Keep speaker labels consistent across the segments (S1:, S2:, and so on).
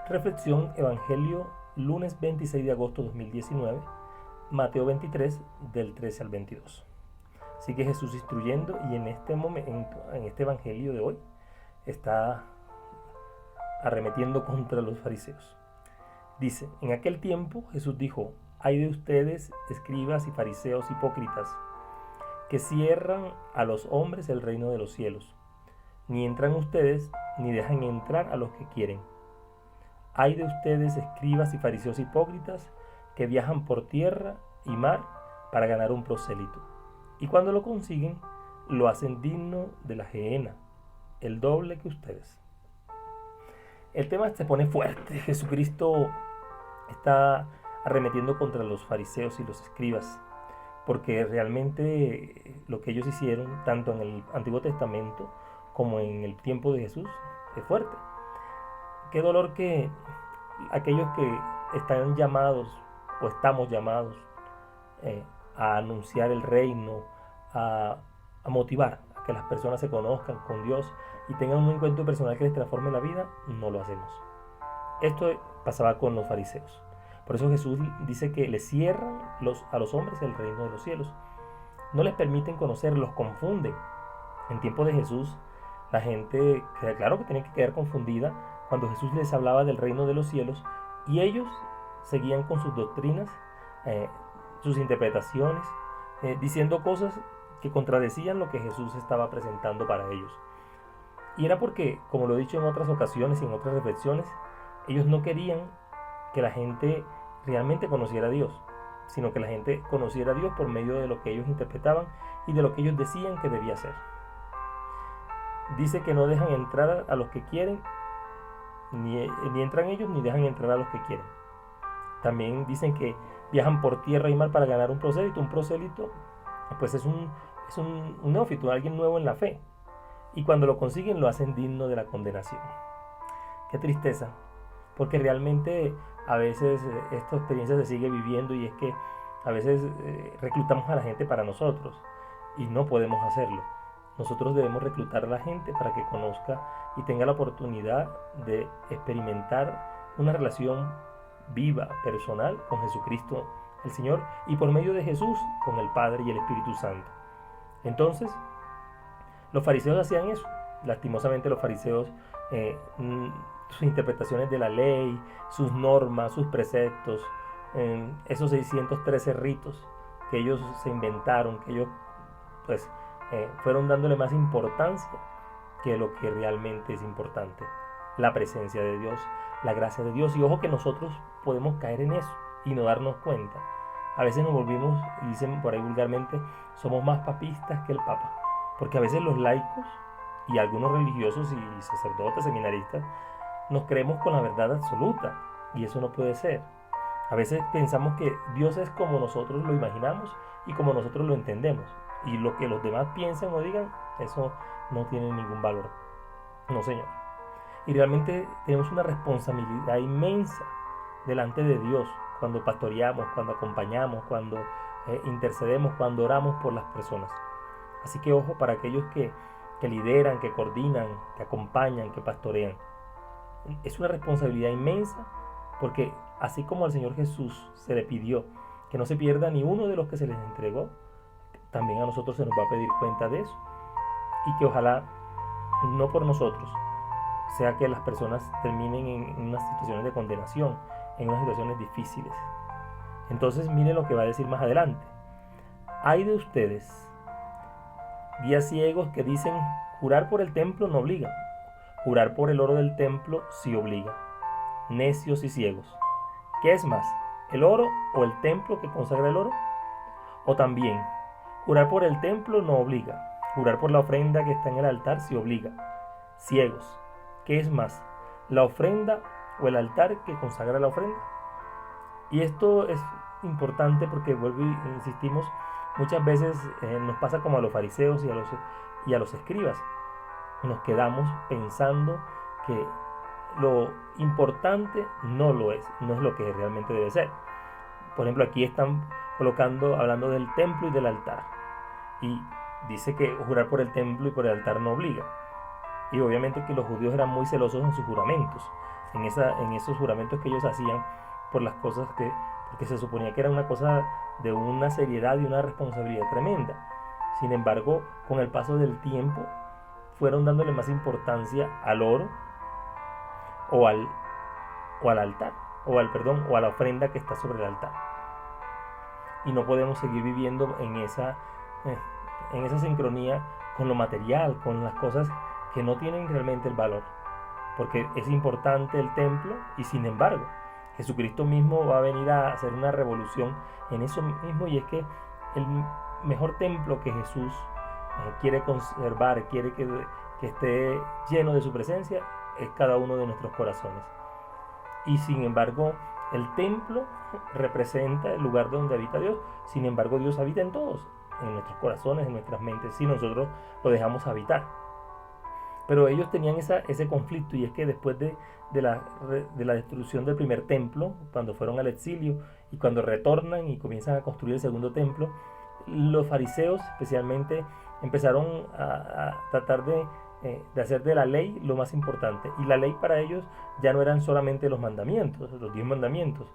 S1: Reflexión, Evangelio, lunes 26 de agosto de 2019, Mateo 23, del 13 al 22. Sigue Jesús instruyendo y en este momento, en este Evangelio de hoy, está arremetiendo contra los fariseos. Dice, en aquel tiempo Jesús dijo, hay de ustedes, escribas y fariseos hipócritas, que cierran a los hombres el reino de los cielos. Ni entran ustedes, ni dejan entrar a los que quieren. Hay de ustedes, escribas y fariseos hipócritas, que viajan por tierra y mar para ganar un prosélito. Y cuando lo consiguen, lo hacen digno de la gehenna, el doble que ustedes. El tema se pone fuerte. Jesucristo está arremetiendo contra los fariseos y los escribas, porque realmente lo que ellos hicieron, tanto en el Antiguo Testamento como en el tiempo de Jesús, es fuerte. Qué dolor que aquellos que están llamados o estamos llamados a anunciar el reino, a motivar a que las personas se conozcan con Dios y tengan un encuentro personal que les transforme la vida, no lo hacemos. Esto pasaba con los fariseos. Por eso Jesús dice que les cierran a los hombres el reino de los cielos. No les permiten conocer, los confunden. En tiempo de Jesús, la gente, claro que tenía que quedar confundida cuando Jesús les hablaba del reino de los cielos y ellos seguían con sus doctrinas, sus interpretaciones, diciendo cosas que contradecían lo que Jesús estaba presentando para ellos. Y era porque, como lo he dicho en otras ocasiones y en otras reflexiones, ellos no querían que la gente realmente conociera a Dios, sino que la gente conociera a Dios por medio de lo que ellos interpretaban y de lo que ellos decían que debía ser. Dice que no dejan entrar a los que quieren, ni entran ellos ni dejan entrar a los que quieren. También dicen que viajan por tierra y mar para ganar un prosélito. Un prosélito pues es un neófito, alguien nuevo en la fe. Y cuando lo consiguen lo hacen digno de la condenación. Qué tristeza, porque realmente a veces esta experiencia se sigue viviendo y es que a veces reclutamos a la gente para nosotros y no podemos hacerlo. Nosotros debemos reclutar a la gente para que conozca y tenga la oportunidad de experimentar una relación viva, personal con Jesucristo el Señor y por medio de Jesús con el Padre y el Espíritu Santo. Entonces, los fariseos hacían eso. Lastimosamente los fariseos, sus interpretaciones de la ley, sus normas, sus preceptos, esos 613 ritos que ellos se inventaron, que ellos pues fueron dándole más importancia que lo que realmente es importante, la presencia de Dios, la gracia de Dios. Y ojo que nosotros podemos caer en eso y no darnos cuenta. A veces nos volvimos, y dicen por ahí vulgarmente, somos más papistas que el Papa, porque a veces los laicos y algunos religiosos y sacerdotes, seminaristas, nos creemos con la verdad absoluta y eso no puede ser. A veces pensamos que Dios es como nosotros lo imaginamos y como nosotros lo entendemos, y lo que los demás piensen o digan, eso no tiene ningún valor. No, Señor. Y realmente tenemos una responsabilidad inmensa delante de Dios cuando pastoreamos, cuando acompañamos, cuando intercedemos, cuando oramos por las personas. Así que ojo para aquellos que lideran, que coordinan, que acompañan, que pastorean. Es una responsabilidad inmensa porque así como al Señor Jesús se le pidió que no se pierda ni uno de los que se les entregó, también a nosotros se nos va a pedir cuenta de eso. Y que ojalá no por nosotros sea que las personas terminen en unas situaciones de condenación, en unas situaciones difíciles. Entonces miren lo que va a decir más adelante. Hay de ustedes, guías ciegos, que dicen jurar por el templo no obliga, jurar por el oro del templo sí obliga. Necios y ciegos. ¿Qué es más, el oro o el templo que consagra el oro? O también, jurar por el templo no obliga, jurar por la ofrenda que está en el altar sí obliga. Ciegos. ¿Qué es más, la ofrenda o el altar que consagra la ofrenda? Y esto es importante porque, vuelvo y insistimos, muchas veces nos pasa como a los fariseos y a los escribas. Nos quedamos pensando que lo importante no lo es, no es lo que realmente debe ser. Por ejemplo, aquí están hablando del templo y del altar. Y dice que jurar por el templo y por el altar no obliga. Y obviamente que los judíos eran muy celosos en sus juramentos. en esos juramentos que ellos hacían por las cosas porque se suponía que era una cosa de una seriedad y una responsabilidad tremenda. Sin embargo, con el paso del tiempo, fueron dándole más importancia al oro o al altar, o a la ofrenda que está sobre el altar. Y no podemos seguir viviendo en esa sincronía con lo material, con las cosas que no tienen realmente el valor. Porque es importante el templo y sin embargo, Jesucristo mismo va a venir a hacer una revolución en eso mismo, y es que el mejor templo que Jesús quiere conservar, quiere que esté lleno de su presencia, es cada uno de nuestros corazones. Y sin embargo, el templo representa el lugar donde habita Dios. Sin embargo, Dios habita en todos, en nuestros corazones, en nuestras mentes, si nosotros lo dejamos habitar. Pero ellos tenían ese conflicto, y es que después de la destrucción del primer templo, cuando fueron al exilio y cuando retornan y comienzan a construir el segundo templo, los fariseos especialmente empezaron a tratar de hacer de la ley lo más importante. Y la ley para ellos ya no eran solamente los mandamientos, los 10 mandamientos,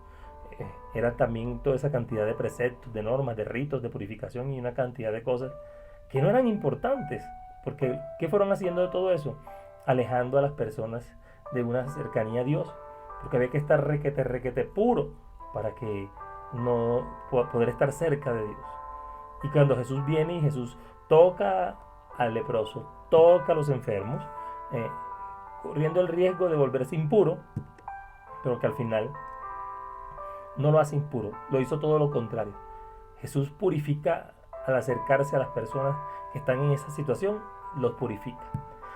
S1: era también toda esa cantidad de preceptos, de normas, de ritos, de purificación y una cantidad de cosas que no eran importantes. Porque, ¿qué fueron haciendo de todo eso? Alejando a las personas de una cercanía a Dios. Porque había que estar requete puro para que no poder estar cerca de Dios. Y cuando Jesús viene y Jesús toca al leproso, toca a los enfermos, corriendo el riesgo de volverse impuro, pero que al final no lo hace impuro, lo hizo todo lo contrario. Jesús purifica al acercarse a las personas que están en esa situación, los purifica.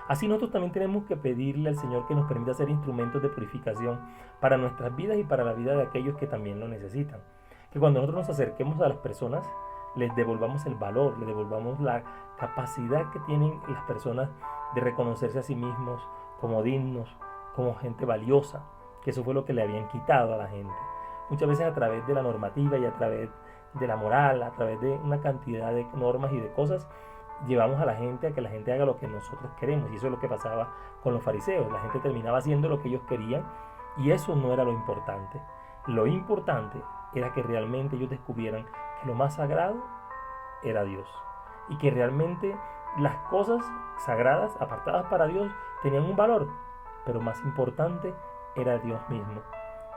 S1: Así nosotros también tenemos que pedirle al Señor que nos permita ser instrumentos de purificación para nuestras vidas y para la vida de aquellos que también lo necesitan. Que cuando nosotros nos acerquemos a las personas, les devolvamos el valor, les devolvamos la capacidad que tienen las personas de reconocerse a sí mismos como dignos, como gente valiosa, que eso fue lo que le habían quitado a la gente. Muchas veces a través de la normativa y a través de la moral, a través de una cantidad de normas y de cosas, llevamos a la gente a que la gente haga lo que nosotros queremos, y eso es lo que pasaba con los fariseos. La gente terminaba haciendo lo que ellos querían, y eso no era lo importante. Lo importante era que realmente ellos descubrieran que lo más sagrado era Dios, y que realmente las cosas sagradas apartadas para Dios tenían un valor, pero más importante era Dios mismo.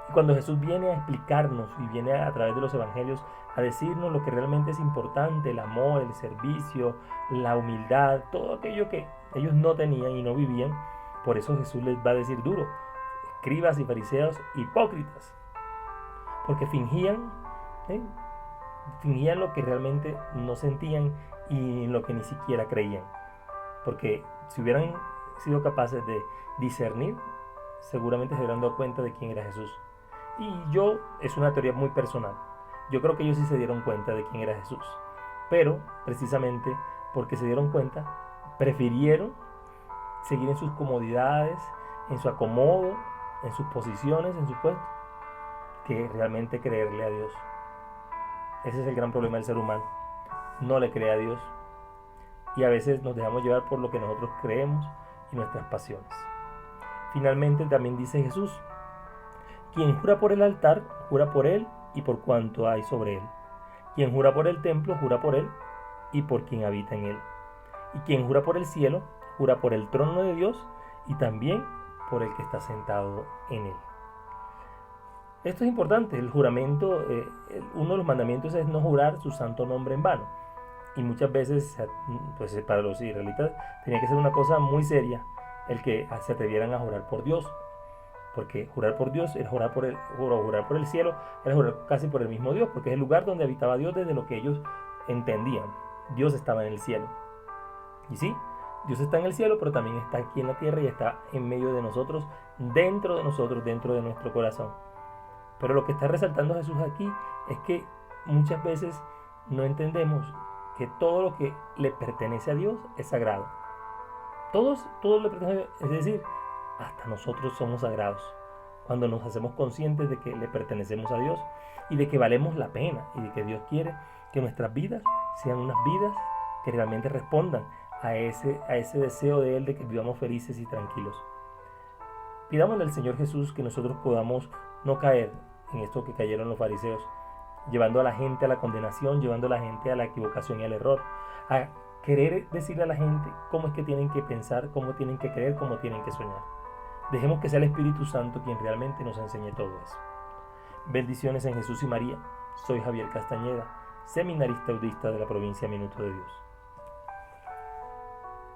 S1: Y cuando Jesús viene a explicarnos y viene a través de los evangelios a decirnos lo que realmente es importante, el amor, el servicio, la humildad, todo aquello que ellos no tenían y no vivían, por eso Jesús les va a decir duro: escribas y fariseos hipócritas, porque fingían lo que realmente no sentían y en lo que ni siquiera creían. Porque si hubieran sido capaces de discernir, seguramente se hubieran dado cuenta de quién era Jesús. Y es una teoría muy personal, yo creo que ellos sí se dieron cuenta de quién era Jesús, pero precisamente porque se dieron cuenta, prefirieron seguir en sus comodidades, en su acomodo, en sus posiciones, en su puesto, que realmente creerle a Dios. Ese es el gran problema del ser humano: no le cree a Dios, y a veces nos dejamos llevar por lo que nosotros creemos y nuestras pasiones. Finalmente también dice Jesús: quien jura por el altar, jura por él y por cuanto hay sobre él. Quien jura por el templo, jura por él y por quien habita en él. Y quien jura por el cielo, jura por el trono de Dios y también por el que está sentado en él. Esto es importante. El juramento, uno de los mandamientos es no jurar su santo nombre en vano. Y muchas veces, pues para los israelitas, tenía que ser una cosa muy seria el que se atrevieran a jurar por Dios. Porque jurar por Dios era jurar por el cielo, era jurar casi por el mismo Dios, porque es el lugar donde habitaba Dios desde lo que ellos entendían. Dios estaba en el cielo. Y sí, Dios está en el cielo, pero también está aquí en la tierra y está en medio de nosotros, dentro de nuestro corazón. Pero lo que está resaltando Jesús aquí es que muchas veces no entendemos que todo lo que le pertenece a Dios es sagrado. Todo le pertenece a Dios, es decir, hasta nosotros somos sagrados cuando nos hacemos conscientes de que le pertenecemos a Dios y de que valemos la pena, y de que Dios quiere que nuestras vidas sean unas vidas que realmente respondan a ese deseo de Él de que vivamos felices y tranquilos. Pidámosle al Señor Jesús que nosotros podamos no caer en esto que cayeron los fariseos, llevando a la gente a la condenación, llevando a la gente a la equivocación y al error, a querer decirle a la gente cómo es que tienen que pensar, cómo tienen que creer, cómo tienen que soñar. Dejemos que sea el Espíritu Santo quien realmente nos enseñe todo eso. Bendiciones en Jesús y María. Soy Javier Castañeda, seminarista audista de la provincia Minuto de Dios.